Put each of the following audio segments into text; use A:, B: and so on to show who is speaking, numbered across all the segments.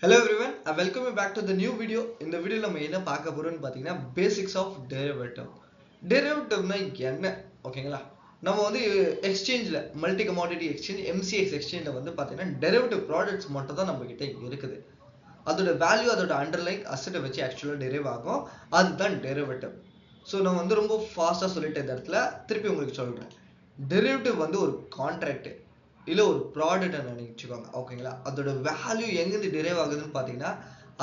A: Hello everyone, I welcome you back to the new video. In the video நம்ம என்ன பார்க்க போறோம்னு பாத்தீங்கன்னா basics of derivative. Derivative-னா என்ன? ஓகேங்களா? நம்ம வந்து எக்ஸ்சேஞ்ச்ல மல்டி கமாடிட்டி எக்ஸ்சேஞ்ச் MCX எக்ஸ்சேஞ்ச்ல வந்து பாத்தீங்கன்னா டெரிவேட்டிவ் ப்ராடக்ட்ஸ் மட்டும் தான் நம்ம கிட்ட இருக்குது. அதோட வேல்யூ அதோட அண்டர்லைங் அசெட்டை வச்சு ஆக்சுவலா டெரிவ் ஆகும். அதுதான் டெரிவேட்டிவ். ஸோ நான் வந்து ரொம்ப ஃபாஸ்டா சொல்லிட்டேன் இந்த இடத்துல திருப்பி உங்களுக்கு சொல்றேன். டெரிவேட்டிவ் வந்து ஒரு கான்ட்ராக்ட் இல்ல ஒரு ப்ராடக்ட் நினைச்சுக்கோங்க. ஓகேங்களா? அதோட வேல்யூ எங்கிருந்து டிரைவ் ஆகுதுன்னு பாத்தீங்கன்னா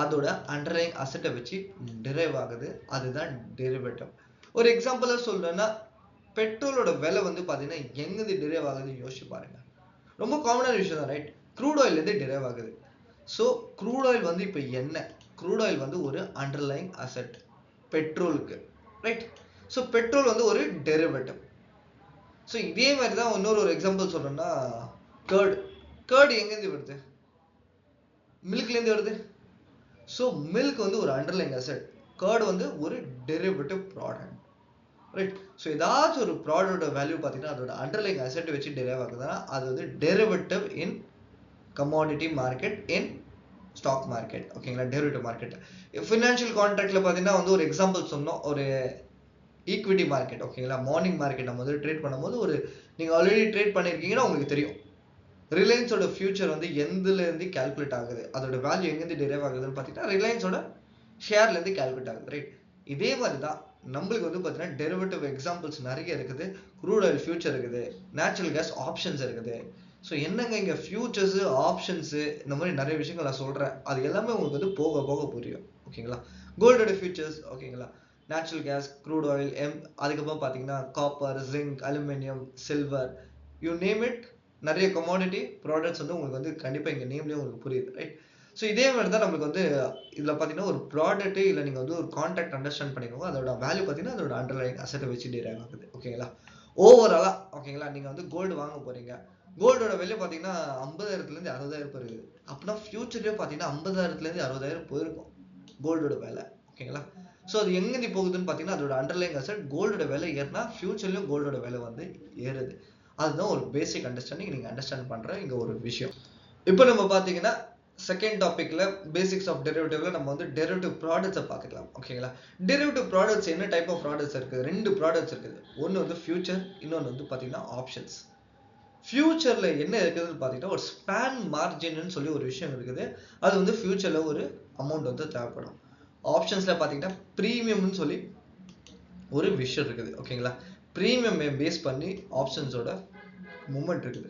A: அதோட அண்டர்லைங் அசெட்டை வச்சு டிரைவ் ஆகுது. அதுதான் டெரிவேட்டிவ். ஒரு எக்ஸாம்பிளா சொல்றேன்னா பெட்ரோலோட விலை வந்து பாத்தீங்கன்னா எங்கிருந்து டிரைவ் ஆகுதுன்னு யோசிச்சு பாருங்க. ரொம்ப காமனான விஷயம் தான், ரைட்? க்ரூட் ஆயில் இருந்து டிரைவ் ஆகுது. ஸோ க்ரூட் ஆயில் வந்து இப்போ என்ன? க்ரூட் ஆயில் வந்து ஒரு அண்டர்லைங் அசெட் பெட்ரோலுக்கு, ரைட்? ஸோ பெட்ரோல் வந்து ஒரு டெரிவேட்டிவ். ஸோ இதே மாதிரி தான் இன்னொரு எக்ஸாம்பிள் சொல்றேன்னா கர்ட். கர்ட் எங்கேருந்து வருது? மில்க்லேருந்து வருது. ஸோ மில்க் வந்து ஒரு அண்டர்லைங் அசெட், கர்ட் வந்து ஒரு டெரிவேட்டிவ் ப்ராடக்ட், ரைட்? ஸோ ஏதாச்சும் ஒரு ப்ராடக்டோட வேல்யூ பார்த்தீங்கன்னா அதோட அண்டர்லைங் அசெட் வச்சு டெரைவ் ஆகுதுன்னா அது வந்து derivative in commodity market, in stock market. ஓகேங்களா? Derivative market. ஃபினான்ஷியல் கான்ட்ராக்ட்ல பார்த்தீங்கன்னா வந்து ஒரு எக்ஸாம்பிள் சொன்னோம், ஒரு ஈக்விட்டி மார்க்கெட். ஓகேங்களா? மார்னிங் மார்க்கெட் நம்ம வந்து ட்ரேட் பண்ணும்போது ஒரு நீங்க ஆல்ரெடி ட்ரேட் பண்ணியிருக்கீங்கன்னா உங்களுக்கு தெரியும் ரிலையன்ஸோட ஃபியூச்சர் வந்து எதுலேருந்து கால்குலேட் ஆகுது, அதோட வேல்யூ எங்கேருந்து டிரைவ் ஆகுதுன்னு பார்த்தீங்கன்னா ரிலையன்ஸோட ஷேர்லேருந்து கால்குலேட் ஆகுது, ரைட்? இதே மாதிரி தான் நம்மளுக்கு வந்து பார்த்தீங்கன்னா டெரிவேட்டிவ் எக்ஸாம்பிள்ஸ் நிறைய இருக்குது. க்ரூட் ஆயில் ஃபியூச்சர் இருக்குது, நேச்சுரல் கேஸ் ஆப்ஷன்ஸ் இருக்குது. ஸோ என்னங்க இங்கே ஃபியூச்சர்ஸு ஆப்ஷன்ஸு இந்த மாதிரி நிறைய விஷயங்கள் நான் சொல்கிறேன். அது எல்லாமே உங்களுக்கு வந்து போக போக புரியும். ஓகேங்களா? கோல்டோட ஃபியூச்சர்ஸ், ஓகேங்களா? நேச்சுரல் கேஸ், க்ரூட் ஆயில், அதுக்கப்புறம் பார்த்தீங்கன்னா copper, zinc, aluminium, silver, you name it. நிறைய கமாடிட்டி ப்ராடக்ட்ஸ் வந்து உங்களுக்கு வந்து கண்டிப்பாக இங்கே நேம்லேயே உங்களுக்கு புரியுது, ரைட்? ஸோ இதே மாதிரி தான் நம்மளுக்கு வந்து இதில் பார்த்தீங்கன்னா ஒரு ப்ராடக்ட் இல்லை நீங்கள் வந்து ஒரு கான்ட்ராக்ட் அண்டர்ஸ்டாண்ட் பண்ணிக்கோங்க. அதோட வேல்யூ பார்த்தீங்கன்னா அதோட அண்டர்லைன் அசெட்டை வச்சு டிரைவ் ஆகுது. ஓகேங்களா? ஓவராலாக ஓகேங்களா? நீங்கள் வந்து கோல்டு வாங்க போறீங்க. கோல்டோட விலை பார்த்தீங்கன்னா 50,000லேருந்து 60,000 இருக்குது. அப்படின்னா ஃபியூச்சர்லேயே பார்த்தீங்கன்னா 50,000லேருந்து 60,000 போயிருக்கும் கோல்டோட விலை. ஓகேங்களா? ஸோ அது எங்கேருந்து போகுதுன்னு பார்த்தீங்கன்னா அதோட அண்டர்லைன் அசெட் கோல்டோட விலை ஏறினா ஃபியூச்சர்லேயும் கோல்டோட விலை வந்து ஏறுது. அதுதான் ஒரு பேசிக் அண்டர்ஸ்டாண்டிங். நீங்க அண்டர்ஸ்டாண்ட் பண்ற இங்க ஒரு விஷயம். இப்போ நம்ம பாத்தீங்கன்னா செகண்ட் டாபிக்ல பேசிக்ஸ் ஆஃப் டெரிவேட்டிவ்ல நம்ம வந்து டெரிவேட்டிவ் ப்ராடக்ட்ஸை பார்க்கலாம். ஓகேங்களா? டெரிவேட்டிவ் ப்ராடக்ட்ஸ் என்ன டைப் ஆஃப் ப்ராடக்ட்ஸ் இருக்குது? ரெண்டு ப்ராடக்ட்ஸ் இருக்குது. ஒன்று வந்து ஃபியூச்சர், இன்னொன்று வந்து பார்த்தீங்கன்னா ஆப்ஷன்ஸ். ஃபியூச்சர்ல என்ன இருக்குதுன்னு பார்த்தீங்கன்னா ஒரு ஸ்பேன் மார்ஜின்னு சொல்லி ஒரு விஷயம் இருக்குது. அது வந்து ஃபியூச்சர்ல ஒரு அமௌண்ட் வந்து தேவைப்படும். ஆப்ஷன்ஸ்ல பார்த்தீங்கன்னா ப்ரீமியம்னு சொல்லி ஒரு விஷயம் இருக்குது. ஓகேங்களா? ப்ரீமியம் பேஸ் பண்ணி ஆப்ஷன்ஸோட மூமெண்ட் இருக்குது.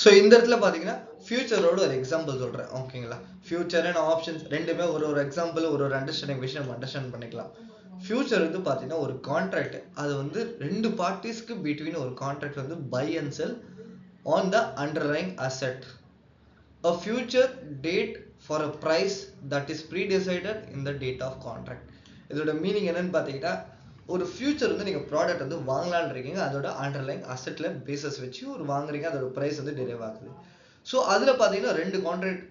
A: ஸோ இந்த இடத்துல பார்த்தீங்கன்னா ஃபியூச்சரோட ஒரு எக்ஸாம்பிள் சொல்கிறேன். ஓகேங்களா? ஃபியூச்சர் அண்ட் ஆப்ஷன்ஸ் ரெண்டுமே ஒரு ஒரு எக்ஸாம்பிள் ஒரு ஒரு அண்டர்ஸ்டாண்டிங் விஷயம் நம்ம அண்டர்ஸ்டாண்ட் பண்ணிக்கலாம். ஃபியூச்சர் வந்து பார்த்தீங்கன்னா ஒரு கான்ட்ராக்ட், அது வந்து ரெண்டு பார்ட்டிஸ்க்கு பிட்வீன் ஒரு கான்ட்ராக்ட் வந்து buy and sell on the underlying asset. A future date for a price that is pre-decided in the date of contract. இதோட மீனிங் என்னன்னு பார்த்தீங்கன்னா ஒரு ஃபியூச்சர் வந்து நீங்கள் ப்ராடக்ட் வந்து வாங்கலான்னு இருக்கீங்க, அதோட அண்டர்லைங் அசெட்டில் பேசஸ் வச்சு ஒரு வாங்குறீங்க, அதோட ப்ரைஸ் வந்து டிரைவ் ஆகுது. ஸோ அதில் பார்த்தீங்கன்னா ரெண்டு கான்ட்ராக்ட்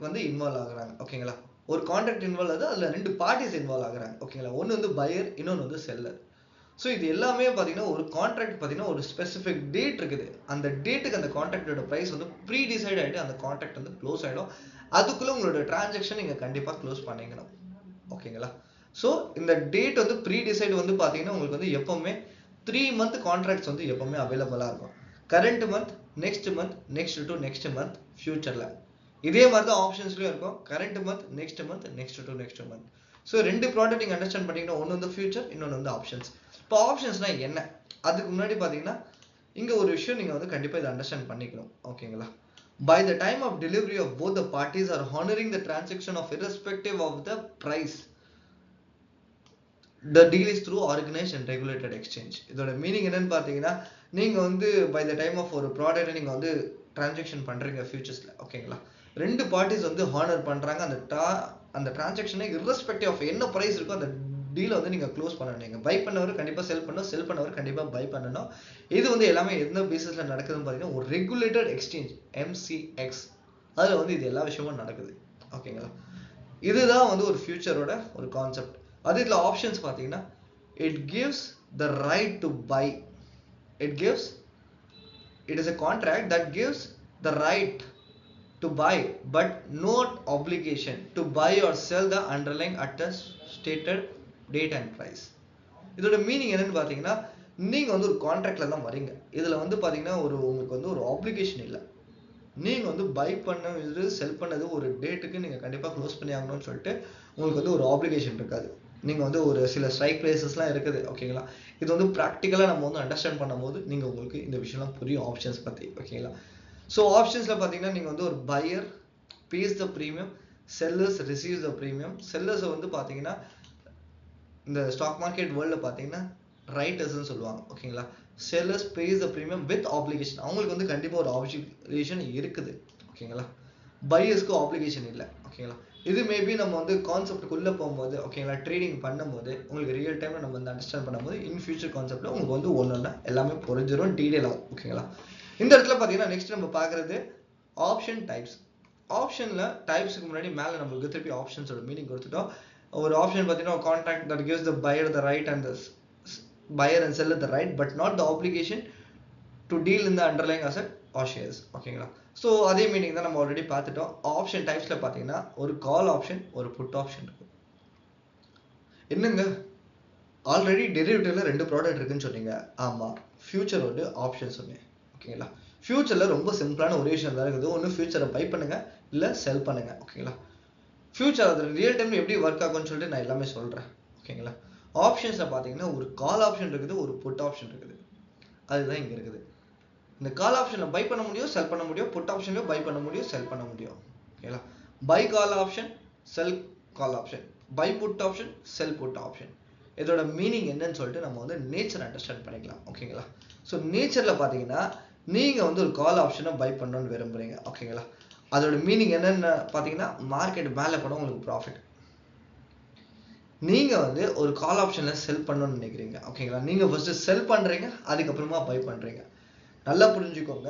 A: வந்து இன்வால்வ் ஆகுறாங்க. ஓகேங்களா? ஒரு கான்ட்ராக்ட் இன்வால்வ் ஆகுது, அதில் ரெண்டு பார்ட்டிஸ் இன்வால்வ் ஆகுறாங்க. ஓகேங்களா? ஒன்று வந்து பையர், இன்னொன்று வந்து செல்லர். ஸோ இது எல்லாமே பார்த்தீங்கன்னா ஒரு கான்ட்ராக்ட் பார்த்தீங்கன்னா ஒரு ஸ்பெசிஃபிக் டேட் இருக்குது. அந்த டேட்டுக்கு அந்த கான்ட்ராக்டோட ப்ரைஸ் வந்து ப்ரீ டிசைட் ஆகிட்டு அந்த கான்ட்ராக்ட் வந்து க்ளோஸ் ஆகிடும். அதுக்குள்ளே உங்களோட டிரான்சாக்ஷன் நீங்கள் கண்டிப்பாக க்ளோஸ் பண்ணிக்கணும். ஓகேங்களா? ஸோ இந்த டேட் வந்து ப்ரீ டிசைட் வந்து பார்த்தீங்கன்னா உங்களுக்கு வந்து எப்பவுமே 3 month கான்ட்ராக்ட்ஸ் வந்து எப்பவுமே அவைலபிளாக இருக்கும். Current month, next month, next to next month ஃபியூச்சரில். இதே மாதிரி தான் ஆப்ஷன்ஸ்லையும் இருக்கும். Current month, next month, next to next month. So ரெண்டு ப்ராடக்ட் நீங்கள் அண்டர்ஸ்டாண்ட் பண்ணிங்கன்னா ஒன்று வந்து ஃபியூச்சர், இன்னொன்று வந்து ஆப்ஷன்ஸ். இப்போ ஆப்ஷன்ஸ்னா என்ன? அதுக்கு முன்னாடி பார்த்தீங்கன்னா இங்கே ஒரு விஷயம் நீங்கள் வந்து கண்டிப்பாக இதை அண்டர்ஸ்டாண்ட் பண்ணிக்கணும். ஓகேங்களா? By the time of delivery of both the parties are honoring the transaction of irrespective of the price, the deal is through organized and regulated exchange. இதோட மீனிங் என்னன்னு பார்த்தீங்கன்னா நீங்க வந்து பை த டைம் ஆஃப் ஒரு product நீங்க வந்து transaction பண்றீங்க ஃபியூச்சர்ஸ்ல. ஓகேங்களா? ரெண்டு பார்ட்டிஸ் வந்து ஹானர் பண்றாங்க. அந்த டிரான்சாக்ஷனை irrespective ஆஃப் என்ன பிரைஸ் இருக்கோ அந்த டீலை வந்து நீங்க க்ளோஸ் பண்ணணும். நீங்க பை பண்ணவர் கண்டிப்பா செல் பண்ணணும், செல் பண்ணவர் கண்டிப்பா பை பண்ணணும். இது வந்து எல்லாமே எந்த பேசிஸ்ல நடக்குதுன்னு பார்த்தீங்கன்னா ஒரு ரெகுலேட்டட் எக்ஸ்சேஞ்ச் MCX, அதுல வந்து இது எல்லா விஷயமும் நடக்குது. ஓகேங்களா? இதுதான் வந்து ஒரு ஃபியூச்சரோட ஒரு கான்செப்ட். அது இதுல ஆப்ஷன்ஸ் பார்த்தீங்கன்னா it gives the right to buy. it is a contract that gives the right to buy but not obligation to buy or sell the underlying at a stated date and price. இதோட meaning என்னன்னு பாத்தீங்கன்னா, நீங்க வந்து ஒரு கான்ட்ராக்ட்ல தான் வரீங்க. இதுல வந்து பாத்தீங்கன்னா உங்களுக்கு வந்து ஒரு ஆப்ளிகேஷன் இல்ல. நீங்க வந்து பை பண்ணது செல் பண்ணது ஒரு டேட்டுக்கு நீங்க கண்டிப்பா க்ளோஸ் பண்ணி ஆகணும்னு சொல்லிட்டு உங்களுக்கு வந்து ஒரு ஆப்ளிகேஷன் இருக்காது. நீங்க வந்து ஒரு சில ஸ்ட்ரைக் பிரைசஸ்லாம் இருக்குது, ஓகேங்களா? இது வந்து ப்ராக்டிக்கலா நம்ம வந்து அண்டர்ஸ்டாண்ட் பண்ணும்போது நீங்க உங்களுக்கு இந்த விஷயம்லாம் புரியும் ஆப்ஷன்ஸ் பத்தி, ஓகேங்களா? ஸோ ஆப்ஷன்ஸ்ல பாத்தீங்கன்னா நீங்க வந்து ஒரு buyer pays the premium, sellers receives the premium. Sellers வந்து பாத்தீங்கன்னா இந்த ஸ்டாக் மார்க்கெட் வேர்ல்ட்ல பாத்தீங்கன்னா ரைட்டர்ஸ்னு சொல்லுவாங்க, ஓகேங்களா? Sellers pays the premium with obligation. அவங்களுக்கு வந்து கண்டிப்பா ஒரு ஆப்ளிகேஷன் இருக்குது, ஓகேங்களா? பையர்ஸ்க்கு ஆப்ளிகேஷன் இல்லை, ஓகேங்களா? இது மேபி நம்ம வந்து கான்செப்டுக்குள்ள போகும்போது, ஓகேங்களா, ட்ரேடிங் பண்ணும்போது உங்களுக்கு ரியல் டைம்ல நம்ம வந்து அண்டர்ஸ்டாண்ட் பண்ணும்போது இன் ஃபியூச்சர் கான்செப்ட்ல உங்களுக்கு வந்து ஒன்னொன்னா எல்லாமே புரிஞ்சிடும், டீடைல் ஆகும், ஓகேங்களா? இந்த இடத்துல பாத்தீங்கன்னா நெக்ஸ்ட் நம்ம பாக்குறது ஆப்ஷன் டைப்ஸ். ஆப்ஷன்ல டைப்ஸ்க்கு முன்னாடி மேல நம்மளுக்கு திருப்பி ஆப்ஷன்ஸோட மீனிங் கொடுத்துட்டோம். ஒரு ஆப்ஷன் பாத்தீங்கன்னா contract that gives the buyer the right and the buyer and seller the right but not the obligation to deal in the underlying asset or shares, ஓகேங்களா? ஸோ அதே மீனிங் தான் நம்ம ஆல்ரெடி பார்த்துட்டோம். Option டைப்ஸ்ல பாத்தீங்கன்னா ஒரு call option, ஒரு put option இருக்கு. என்னங்க ஆல்ரெடி டெரிவேட்டிவ்ல 2 ப்ராடக்ட் இருக்குன்னு சொன்னீங்க. ஆமா, ஃபியூச்சரோட ஆப்ஷன் சொன்னேன், ஓகேங்களா? ஃபியூச்சர்ல ரொம்ப சிம்பிளான ஒரே விஷயம் தான் இருக்குது. ஒன்று ஃபியூச்சரை பை பண்ணுங்க, இல்ல செல் பண்ணுங்க, ஓகேங்களா? ஃபியூச்சர் அது ரியல் டைம்ல எப்படி ஒர்க் ஆகும்னு சொல்லிட்டு நான் எல்லாமே சொல்றேன், ஓகேங்களா? ஆப்ஷன்ஸ்ல பாத்தீங்கன்னா ஒரு கால் ஆப்ஷன் இருக்குது, ஒரு புட் ஆப்ஷன் இருக்குது. அதுதான் இங்க இருக்குது. இந்த கால் ஆப்ஷன்ல பை பண்ண முடியும், செல் பண்ண முடியும். புட் ஆப்ஷன்லயும் பை பண்ண முடியும், செல் பண்ண முடியும், ஓகேங்களா? Buy call option, sell call option, buy put option, sell put option. இதோட மீனிங் என்னன்னு சொல்லிட்டு நம்ம வந்து நேச்சர் அண்டர்ஸ்டாண்ட் பண்ணிக்கலாம், ஓகேங்களா? ஸோ நேச்சர்ல பாத்தீங்கன்னா நீங்க வந்து ஒரு கால் ஆப்ஷனை பை பண்ணணும்னு விரும்புறீங்க, ஓகேங்களா? அதோட மீனிங் என்னன்னு பாத்தீங்கன்னா மார்க்கெட் மேல போனா உங்களுக்கு ப்ராஃபிட். நீங்க வந்து ஒரு கால் ஆப்ஷன்ல செல் பண்ணணும்னு நினைக்கிறீங்க, ஓகேங்களா? நீங்க ஃபர்ஸ்ட் செல் பண்றீங்க, அதுக்கப்புறமா பை பண்றீங்க. நல்லா புரிஞ்சுக்கோங்க,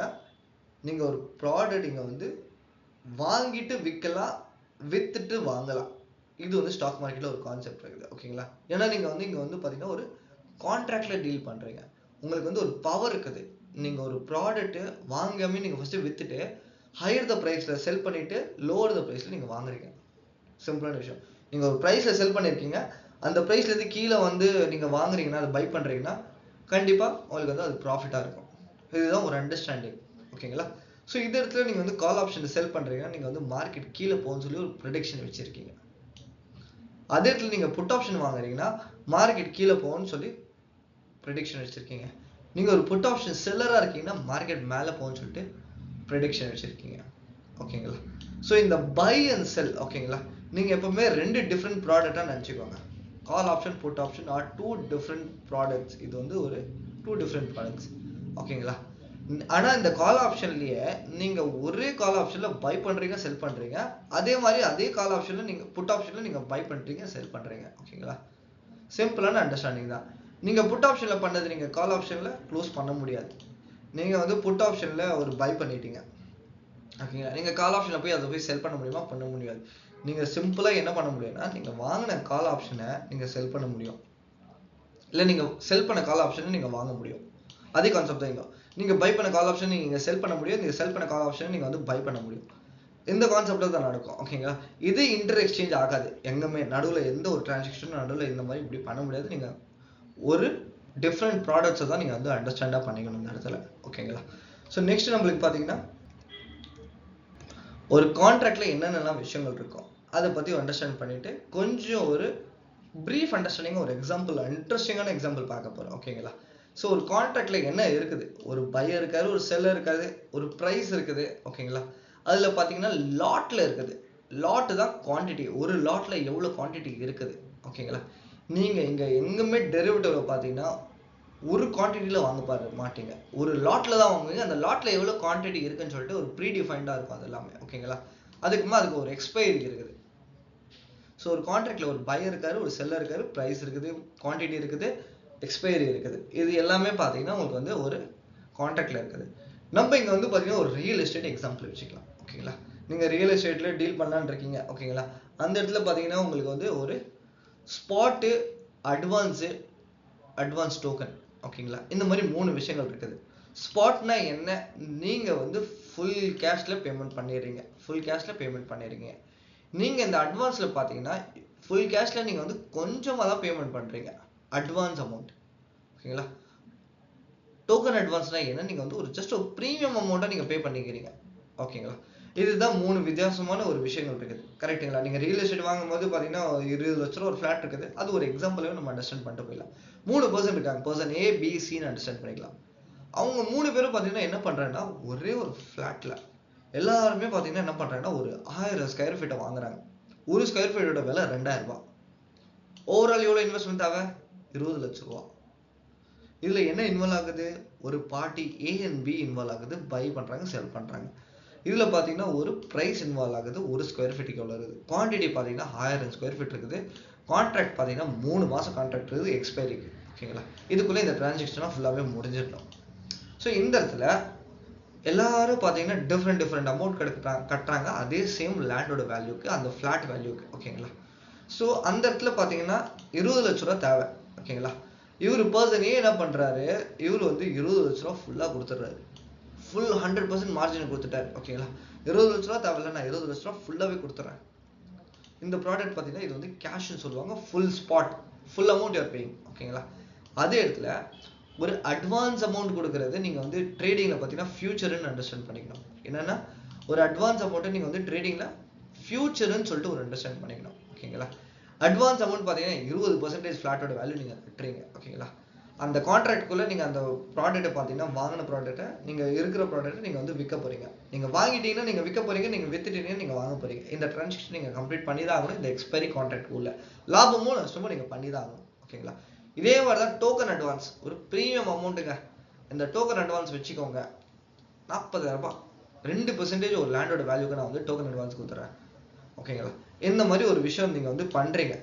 A: நீங்க ஒரு ப்ராடக்ட் இங்க வந்து வாங்கிட்டு விற்கலாம், வித்துட்டு வாங்கலாம். இது வந்து ஸ்டாக் மார்க்கெட்ல ஒரு கான்செப்ட் இருக்குது, ஓகேங்களா? ஏன்னா நீங்க வந்து இங்க வந்து பாத்தீங்கன்னா ஒரு கான்ட்ராக்ட்ல டீல் பண்றீங்க. உங்களுக்கு வந்து ஒரு பவர் இருக்குது. நீங்க ஒரு ப்ராடக்ட் வாங்காம நீங்க ஃபர்ஸ்ட் வித்துட்டு ஹையர் த பிரைஸ்ல செல் பண்ணிட்டு லோவர் த பிரைஸ்ல நீங்க வாங்குறீங்க. சிம்பிளான விஷயம். நீங்க ஒரு பிரைஸ்ல செல் பண்ணிருக்கீங்க, அந்த பிரைஸ்ல இருந்து கீழே வந்து நீங்க வாங்குறீங்கன்னா, அதை பை பண்றீங்கன்னா கண்டிப்பா உங்களுக்கு வந்து அது ப்ராஃபிட்டா இருக்கும். இதுதான் ஒரு அண்டர்ஸ்டாண்டிங், ஓகேங்களா? ஸோ இந்த இடத்துல நீங்க வந்து கால் ஆப்ஷன் செல் பண்றீங்கன்னா நீங்க வந்து மார்க்கெட் கீழே போகும்னு சொல்லி ஒரு ப்ரெடிக்ஷன் வச்சிருக்கீங்க. அதே இடத்துல நீங்க புட் ஆப்ஷன் வாங்குறீங்கன்னா மார்க்கெட் கீழே போகும்னு சொல்லி ப்ரெடிக்ஷன் வச்சிருக்கீங்க. நீங்க ஒரு புட் ஆப்ஷன் செல்லரா இருக்கீங்கன்னா மார்க்கெட் மேல போகும்னு சொல்லிட்டு ப்ரெடிக்ஷன் வச்சிருக்கீங்க, ஓகேங்களா? ஸோ இந்த பை அண்ட் செல், ஓகேங்களா, நீங்க எப்பவுமே 2 டிஃப்ரெண்ட் ப்ராடக்டா நினைச்சுக்கோங்க. Call option, put option are 2 different products. இது வந்து ஒரு 2 டிஃப்ரெண்ட் ப்ராடக்ட்ஸ், ஓகேங்களா? ஆனா இந்த கால் ஆப்ஷன்லயே நீங்க ஒரே கால் ஆப்ஷன்ல பை பண்றீங்க, செல் பண்றீங்க. அதே மாதிரி அதே கால் ஆப்ஷன்ல நீங்க புட் ஆப்ஷன்ல நீங்க பை பண்றீங்க, செல் பண்றீங்க, ஓகேங்களா? சிம்பிளான அண்டர்ஸ்டாண்டிங் தான். நீங்க புட் ஆப்ஷன்ல பண்ணது நீங்க கால் ஆப்ஷன்ல க்ளோஸ் பண்ண முடியாது. நீங்க வந்து புட் ஆப்ஷன்ல ஒரு பை பண்ணிட்டீங்க, ஓகேங்களா? நீங்க கால் ஆப்ஷன்ல போய் அதை போய் செல் பண்ண முடியுமா? பண்ண முடியாது. நீங்க சிம்பிளா என்ன பண்ண முடியும்னா நீங்க வாங்கின கால் ஆப்ஷனை நீங்க செல் பண்ண முடியும், இல்ல நீங்க செல் பண்ண கால் ஆப்ஷனை நீங்க வாங்க முடியும். அதே கான்செப்ட் தான் இங்க. நீங்க பை பண்ண கால் ஆப்ஷன் நீங்க செல் பண்ண முடியும், நீங்க செல் பண்ண கால் ஆப்ஷன் நீங்க வந்து பை பண்ண முடியும். இந்த கான்செப்ட்ல தான் நடக்கும், ஓகேங்களா? இது இன்டர் எக்ஸ்சேஞ்ச் ஆகாது. எங்கமே நடுவுல எந்த ஒரு டிரான்சாக்ஷனும் நடுவுல இந்த மாதிரி இப்படி பண்ண முடியாது. நீங்க ஒரு டிஃப்ரெண்ட் ப்ராடக்ட்ஸை தான் நீங்க வந்து அண்டர்ஸ்டாண்டா பண்ணிக்கணும் இந்த இடத்துல, ஓகேங்களா? ஸோ நெக்ஸ்ட் நம்மளுக்கு பாத்தீங்கன்னா ஒரு கான்ட்ராக்ட்ல என்னென்னலாம் விஷயங்கள் இருக்கும் அதை பத்தி அண்டர்ஸ்டாண்ட் பண்ணிட்டு கொஞ்சம் ஒரு பிரீஃப் அண்டர்ஸ்டாண்டிங், ஒரு எக்ஸாம்பிள், இன்ட்ரெஸ்டிங்கான எக்ஸாம்பிள் பார்க்க போறோம், ஓகேங்களா? ஸோ ஒரு கான்ட்ராக்ட்ல என்ன இருக்குது? ஒரு பையர் இருக்காரு, ஒரு செல்லர் இருக்காது, ஒரு பிரைஸ் இருக்குது, ஓகேங்களா? அதுல பாத்தீங்கன்னா லாட்ல இருக்குது. லாட் தான் குவான்டிட்டி. ஒரு லாட்ல எவ்வளவு குவான்டிட்டி இருக்குது, ஓகேங்களா? நீங்க இங்க எங்குமே டெரிவேட்டிவ்ல பாத்தீங்கன்னா ஒரு குவான்டிட்டியில வாங்க மாட்டீங்க. ஒரு லாட்ல தான் வாங்குவீங்க. அந்த லாட்ல எவ்வளவு குவான்டிட்டி இருக்குன்னு சொல்லிட்டு ஒரு ப்ரீ டிஃபைன்டா இருக்கும் அது எல்லாமே, ஓகேங்களா? அதுக்கு ஒரு எக்ஸ்பைரி இருக்குது. ஸோ ஒரு கான்ட்ராக்ட்ல ஒரு பையர் இருக்காரு, ஒரு செல்லர் இருக்காரு, பிரைஸ் இருக்குது, குவான்டிட்டி இருக்குது, எக்ஸ்பைரி இருக்குது. இது எல்லாமே பாத்தீங்கன்னா உங்களுக்கு வந்து ஒரு கான்ட்ராக்ட்ல இருக்குது. நம்ம இங்க வந்து பாத்தீங்கன்னா ஒரு ரியல் எஸ்டேட் எக்ஸாம்பிள் வச்சுக்கலாம், ஓகேங்களா? நீங்க ரியல் எஸ்டேட்ல டீல் பண்ணலான்னு இருக்கீங்க, ஓகேங்களா? அந்த இடத்துல பாத்தீங்கன்னா உங்களுக்கு வந்து ஒரு ஸ்பாட், அட்வான்ஸ் டோக்கன், ஓகேங்களா? இந்த மாதிரி 3 விஷயங்கள் இருக்குது. ஸ்பாட்னா என்ன? நீங்க வந்து ஃபுல் கேஷ்ல பேமெண்ட் பண்ணிடுறீங்க. நீங்க இந்த அட்வான்ஸ்ல பாத்தீங்கன்னா ஃபுல் கேஷ்ல நீங்க வந்து கொஞ்சமா தான் பேமெண்ட் பண்றீங்க, அட்வான்ஸ் அமௌண்ட். ஓகேங்களா? டோக்கன் அட்வான்ஸ்னா என்ன, நீங்க வந்து ஒரு ஜஸ்ட் ஒரு ப்ரீமியம் அமௌண்ட்டை நீங்க பே பண்ணிக்கிறீங்க. ஓகேங்களா? இதுதான் 3 வித்தியாசமான ஒரு விஷயங்கள் இருக்குது. கரெக்ட்டுங்களா? நீங்க ரியல் எஸ்டேட் வாங்கும்போது பாத்தீங்கன்னா 20 லட்ச ரூபா ஒரு ஃபிளாட் இருக்குது. அது ஒரு எக்ஸாம்பிளாவே நம்ம அண்டர்ஸ்டாண்ட் பண்ணிட்டு போயிடலாம். 3 பர்சன் இருக்காங்க. பர்சன் ஏ, பி, சின்னு அண்டர்ஸ்டாண்ட் பண்ணிக்கலாம். அவங்க 3 பேரும் பாத்தீங்கன்னா என்ன பண்றாங்கன்னா, ஒரே ஒரு ஃபிளாட்ல எல்லாருமே பாத்தீங்கன்னா என்ன பண்றாங்கன்னா ஒரு 1000 ஸ்கொயர் ஃபீட்டை வாங்குறாங்க. ஒரு ஸ்கொயர் ஃபீட்டோட விலை 2000 ரூபாய். ஓவரால் எவ்வளவு இன்வெஸ்ட்மெண்ட் ஆக? 20 லட்சம் ரூபாய். இதுல என்ன இன்வால்வ் ஆகுது? ஒரு party A and be involve ஆகுது, பை பண்றாங்க, செல் பண்றாங்க. இதுல பாத்தீங்கன்னா ஒரு பிரைஸ் இன்வால்வ் ஆகுது, ஒரு ஸ்கொயர் ஃபீட்டுக்கு எவ்வளவு இருக்குது. குவான்டிட்டி பாத்தீங்கன்னா 1000 ஸ்கொயர் ஃபீட் இருக்குது. கான்ட்ராக்ட் பாத்தீங்கன்னா 3 மாசம் கான்ட்ராக்ட் இருக்குது, எக்ஸ்பைரிக்கு. ஓகேங்களா? இதுக்குள்ள இந்த டிரான்சாக்ஷனா ஃபுல்லாவே முடிஞ்சிடணும். ஸோ இந்த இடத்துல எல்லாரும் பாத்தீங்கன்னா டிஃப்ரெண்ட் அமௌண்ட் கட்டுறாங்க அதே சேம் லேண்டோட வேல்யூக்கு, அந்த ஃபிளாட் வேல்யூக்கு. ஓகேங்களா? ஸோ அந்த இடத்துல பாத்தீங்கன்னா 20 லட்ச ரூபா தேவை. ஓகேங்களா? இவரு பர்சன் ஏ என்ன பண்றாரு, இவரு வந்து 20 லட்ச ரூபா ஃபுல்லா கொடுத்துறாரு. ஃபுல் 100% மார்ஜின் கொடுத்துட்டாரு. ஓகேங்களா? 20 லட்ச ரூபா தேவையில்ல, நான் 20 லட்ச ரூபா ஃபுல்லாவே கொடுத்துறேன். இந்த ப்ராடக்ட் பாத்தீங்கன்னா இது வந்து கேஷ்னு சொல்லுவாங்க, full spot, full amount you are paying. ஓகேங்களா? அதே இடத்துல ஒரு அட்வான்ஸ் அமௌண்ட் கொடுக்கறது நீங்க வந்து ட்ரேடிங்ல பாத்தீங்கன்னா ஃபியூச்சர்னு அண்டர்ஸ்டாண்ட் பண்ணிக்கணும். என்னன்னா ஒரு அட்வான்ஸ் அமௌண்ட் நீங்க வந்து ட்ரேடிங்ல ஃபியூச்சர்னு சொல்லிட்டு ஒரு அண்டர்ஸ்டாண்ட் பண்ணிக்கணும். ஓகேங்களா? அட்வான்ஸ் அமௌண்ட் பாத்தீங்கன்னா 20% ஃபிளாட்டோட வேல்யூ நீங்க கட்டுறீங்க. ஓகேங்களா? அந்த கான்ட்ராக்ட்குள்ள நீங்க அந்த ப்ராடக்ட்டை பாத்தீங்கன்னா வாங்கின ப்ராடக்ட்டை, நீங்க இருக்கிற ப்ராடக்ட்டை நீங்க வந்து விற்க போறீங்க. நீங்க வாங்கிட்டீங்கன்னா நீங்க விற்க போறீங்க, நீங்க வித்துட்டீங்கன்னா நீங்க வாங்க போறீங்க. இந்த டிரான்சாக்ஷன் நீங்க கம்ப்ளீட் பண்ணி தான் ஆகணும். இந்த எக்ஸ்பைரி கான்ட்ராக்ட் உள்ள லாபமோ நஷ்டமோ நீங்க பண்ணி தான் ஆகணும். ஓகேங்களா? இதே மாதிரி தான் டோக்கன் அட்வான்ஸ், ஒரு ப்ரீமியம் அமௌண்ட்டுங்க. இந்த டோக்கன் அட்வான்ஸ் வச்சுக்கோங்க, 40,000 ரூபாய். 2% ஒரு லேண்டோட வேல்யூக்கு நான் வந்து டோக்கன் அட்வான்ஸ் கொடுத்துறேன். ஓகேங்களா? இந்த மாதிரி ஒரு விஷயம் நீங்க வந்து பண்றீங்க.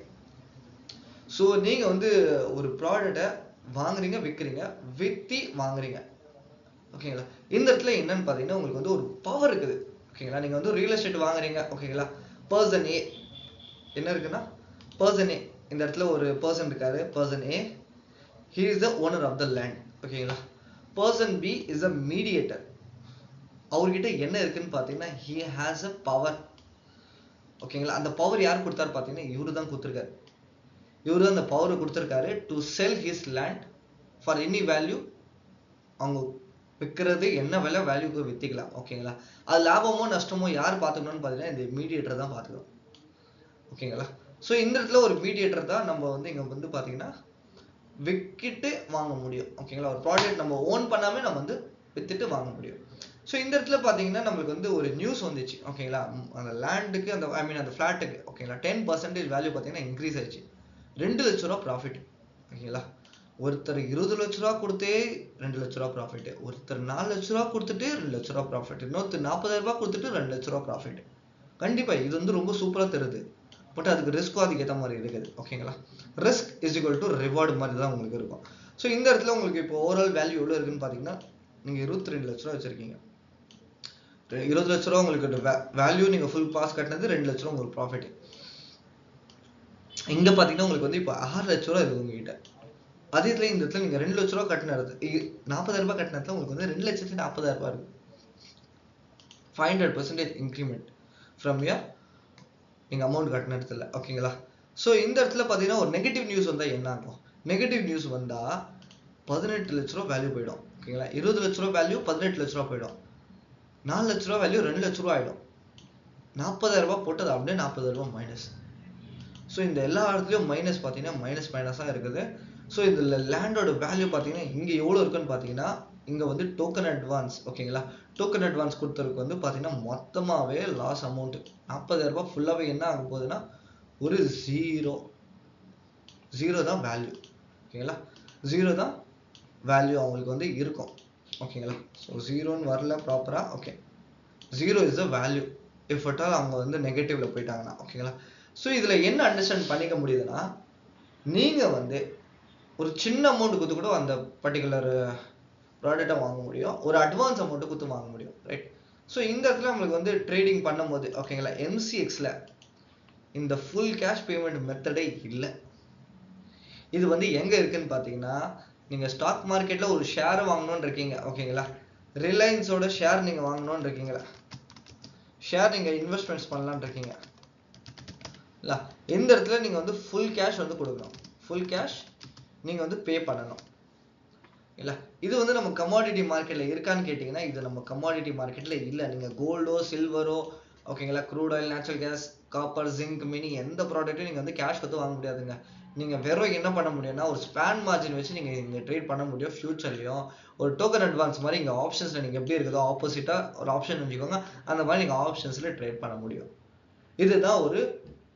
A: ஸோ நீங்க வந்து ஒரு ப்ராடக்ட்டை வாங்குறீங்க, விற்கிறீங்க, வித்தி வாங்குறீங்க. ஓகேங்களா? இந்த இடத்துல என்னன்னு பாத்தீங்கன்னா உங்களுக்கு வந்து ஒரு பவர் இருக்குது. ஓகேங்களா? நீங்க வந்து ரியல் எஸ்டேட் வாங்குறீங்க. ஓகேங்களா? பர்சன் ஏ என்ன இருக்குன்னா, பர்சன் ஏ இந்த இடத்துல ஒரு பர்சன் இருக்காரு. Person A, he is the owner of the land. ஓகேங்களா? Person B is a mediator. அவர்கிட்ட என்ன இருக்குன்னு பாத்தீங்கன்னா he has a power. ஓகேங்களா? அந்த பவர் யார் கொடுத்தாரு பாத்தீங்கன்னா இவரு தான் கொடுத்திருக்காரு. இவரு அந்த பவரை கொடுத்திருக்காரு to sell his land for any value. அவங்க விற்கிறது என்ன விலை வேல்யூக்கு வித்திக்கலாம். ஓகேங்களா? அது லாபமோ நஷ்டமோ யார் பாத்துக்கணும்னு பாத்தீங்கன்னா இந்த மீடியேட்டர் தான் பாத்துக்கணும். ஓகேங்களா? ஸோ இந்த இடத்துல ஒரு மீடியேட்டர் தான் நம்ம வந்து இங்க வந்து பாத்தீங்கன்னா விக்கிட்டு வாங்க முடியும். ஓகேங்களா? ஒரு ப்ராடக்ட் நம்ம ஓன் பண்ணாம நம்ம வந்து வித்துட்டு வாங்க முடியும். ஸோ இந்த இடத்துல பாத்தீங்கன்னா நம்மளுக்கு வந்து ஒரு நியூஸ் வந்துச்சு. ஓகேங்களா? அந்த லேண்டுக்கு அந்த அந்த ஃபிளாட்டுக்கு ஓகேங்களா 10% வேல்யூ பாத்தீங்கன்னா இன்க்ரீஸ் ஆயிடுச்சு. 2 லட்ச ரூபா ப்ராஃபிட். ஓகேங்களா? ஒருத்தர் 20 லட்ச ரூபா கொடுத்தே 2 லட்ச ரூபா ப்ராஃபிட், ஒருத்தர் 4 லட்ச ரூபா கொடுத்துட்டு 2 லட்ச ரூபா ப்ராஃபிட், இன்னொருத்தர் 40,000 ரூபாய் கொடுத்துட்டு 2 லட்ச ரூபா ப்ராஃபிட். கண்டிப்பா இது வந்து ரொம்ப சூப்பரா தருது. பட் அதுக்கு ரிஸ்க்கும் அதுக்கு ஏற்ற மாதிரி இருக்குது. ஓகேங்களா? Risk is equal to reward மாதிரி தான் உங்களுக்கு இருக்கும். ஸோ இந்த இடத்துல உங்களுக்கு இப்போ ஓவரால் வேல்யூ எவ்வளோ இருக்குன்னு பாத்தீங்கன்னா நீங்க 22 லட்ச ரூபா வச்சிருக்கீங்க. 20 லட்ச ரூபா உங்களுக்கு வேல்யூ, நீங்க ஃபுல் பாஸ் கட்டினது 2 லட்ச ரூபா உங்களுக்கு ப்ராஃபிட். இங்க பாத்தீங்கன்னா உங்களுக்கு வந்து இப்போ 6 லட்ச ரூபா இருக்கு உங்ககிட்ட. அதே இதுல இந்த இடத்துல நீங்க 2 லட்ச ரூபா கட்டினது 40,000 ரூபாய் கட்டினதுல உங்களுக்கு வந்து 2,40,000 ரூபாய் இருக்கு. 500% இன்க்ரிமெண்ட் ஃப்ரம் யர் நீங்க அமௌண்ட் கட்டினதுல. ஓகேங்களா? ஸோ இந்த இடத்துல பாத்தீங்கன்னா ஒரு நெகட்டிவ் நியூஸ் வந்தா என்ன ஆகும்? நெகட்டிவ் நியூஸ் வந்தா 18 லட்ச ரூபா வேல்யூ போயிடும். ஓகேங்களா? 20 லட்ச ரூபா வேல்யூ 18 லட்ச ரூபா போயிடும். 4 லட்ச ரூபா வேல்யூ 2 லட்ச ரூபா ஆயிடும். 40,000 ரூபாய் போட்டது அப்படியே 40,000 ரூபாய் மைனஸ். ஸோ இந்த எல்லா இடத்துலயும் மைனஸ் பாத்தீங்கன்னா மைனஸா இருக்குது. ஸோ இதுல லேண்டோட வேல்யூ பாத்தீங்கன்னா இங்க எவ்வளவு இருக்குன்னு பாத்தீங்கன்னா இங்க வந்து டோக்கன் அட்வான்ஸ். ஓகேங்களா? டோக்கன் அட்வான்ஸ் கொடுத்ததுக்கு வந்து பாத்தீங்கன்னா மொத்தமாவே லாஸ் அமௌண்ட் 40,000 ரூபாய் ஃபுல்லாவே என்ன ஆக போகுதுன்னா ஒரு ஜீரோ தான் வேல்யூ. ஓகேங்களா? ஜீரோ தான் வேல்யூ அவங்களுக்கு வந்து இருக்கும். ஓகேங்களா? ஸோ ஜீரோன்னு வரல ப்ராப்பரா. Okay, zero is the value if at all அவங்க வந்து நெகட்டிவ்ல போயிட்டாங்கன்னா. ஓகேங்களா? ஸோ இதுல என்ன அண்டர்ஸ்டாண்ட் பண்ணிக்க முடியுதுன்னா, நீங்க வந்து ஒரு சின்ன அமௌண்ட் கொடுத்து கூட அந்த பர்டிகுலர் ப்ராடக்டை வாங்க முடியும், ஒரு அட்வான்ஸ் அமௌண்ட் கொடுத்து வாங்க முடியும். ரைட்? ஸோ இந்த இடத்துல நம்மளுக்கு வந்து ட்ரேடிங் பண்ணும்போது ஓகேங்களா MCXல இந்த ஃபுல் கேஷ் பேமெண்ட் மெத்தடே இல்லை. இது வந்து எங்க இருக்குன்னு பாத்தீங்கன்னா, நீங்க ஸ்டாக் மார்க்கெட்ல ஒரு ஷேர் வாங்கணும்னு இருக்கீங்க. ஓகேங்களா? ரிலையன்ஸோட ஷேர் நீங்கள் வாங்கணும்னு இருக்கீங்களா, ஷேர் நீங்கள் இன்வெஸ்ட்மெண்ட்ஸ் பண்ணலான்னு இருக்கீங்க இல்லை, இந்த இடத்துல நீங்கள் வந்து ஃபுல் கேஷ் வந்து கொடுக்கணும், ஃபுல் கேஷ் நீங்கள் வந்து பே பண்ணணும் இல்லை. இது வந்து நம்ம கமாடிட்டி மார்க்கெட்டில் இருக்கான்னு கேட்டிங்கன்னா இது நம்ம கமாடிட்டி மார்க்கெட்டில் இல்லை. நீங்கள் கோல்டோ சில்வரோ ஓகேங்களா, crude oil, natural gas, copper, zinc, mini எந்த ப்ராடக்ட்டும் நீங்கள் வந்து கேஷ் வந்து வாங்க முடியாதுங்க. நீங்கள் வெறும் என்ன பண்ண முடியும்னா ஒரு ஸ்பேன் மார்ஜின் வச்சு நீங்கள் இங்கே ட்ரேட் பண்ண முடியும். ஃபியூச்சர்லையும் ஒரு டோக்கன் அட்வான்ஸ் மாதிரி இங்கே ஆப்ஷன்ஸில் நீங்கள் எப்படி இருக்குதோ ஆப்போசிட்டாக ஒரு ஆப்ஷன் வச்சுக்கோங்க, அந்த மாதிரி நீங்கள் ஆப்ஷன்ஸில் ட்ரேட் பண்ண முடியும். இதுதான் ஒரு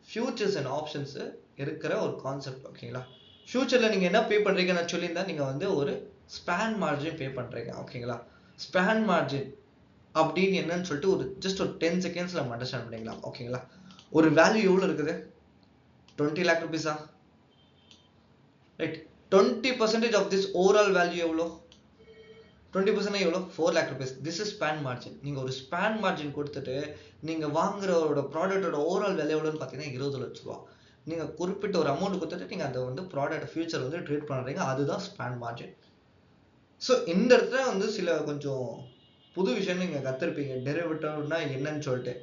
A: ஃபியூச்சர்ஸ் அண்ட் ஆப்ஷன்ஸு இருக்கிற ஒரு கான்செப்ட் ஓகேங்களா. ஃபியூச்சரில் நீங்கள் என்ன பே பண்ணுறீங்க நான் சொல்லியிருந்தா நீங்கள் வந்து ஒரு ஸ்பேன் மார்ஜின் பே பண்ணுறீங்க ஓகேங்களா. ஸ்பேன் மார்ஜின் அப்படின்னு என்னன்னு சொல்லிட்டு ஒரு ஜஸ்ட் ஒரு 10 செகண்ட்ஸில் நம்ம அண்டர்ஸ்டாண்ட் பண்ணிக்கலாம் ஓகேங்களா. ஒரு வேல்யூ எவ்வளோ இருக்குது, 20 lakh rupees right. 20% of this overall value எவ்வளோ, 20% எவ்வளோ, 4 lakh rupees. This is span margin. நீங்கள் ஒரு ஸ்பேன் மார்ஜின் கொடுத்துட்டு நீங்கள் வாங்குறோட ப்ராடக்டோட ஓவரால் வேல்யூ எவ்வளோன்னு பார்த்தீங்கன்னா 20 லட்ச ரூபா. நீங்கள் குறிப்பிட்ட ஒரு அமௌண்ட் கொடுத்துட்டு நீங்கள் அதை வந்து ப்ராடக்ட் ஃபியூச்சர் வந்து ட்ரேட் பண்ணுறீங்க, அதுதான் ஸ்பேன் மார்ஜின். ஸோ இந்த இடத்துல வந்து சில கொஞ்சம் புது விஷயம் நீங்கள் கற்றுருப்பீங்க, டெரிவேட்டிவ்னா என்னன்னு சொல்லிட்டு.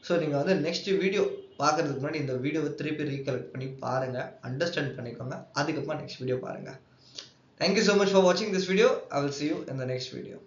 A: ஸோ நீங்கள் வந்து நெக்ஸ்ட் வீடியோ பார்க்கறதுக்கு முன்னாடி இந்த வீடியோவை திருப்பி ரீகலெக்ட் பண்ணி பாருங்கள், அண்டர்ஸ்டாண்ட் பண்ணிக்கோங்க, அதுக்கப்புறமா நெக்ஸ்ட் வீடியோ பாருங்கள். Thank you so much for watching this video. I will see you in the next video.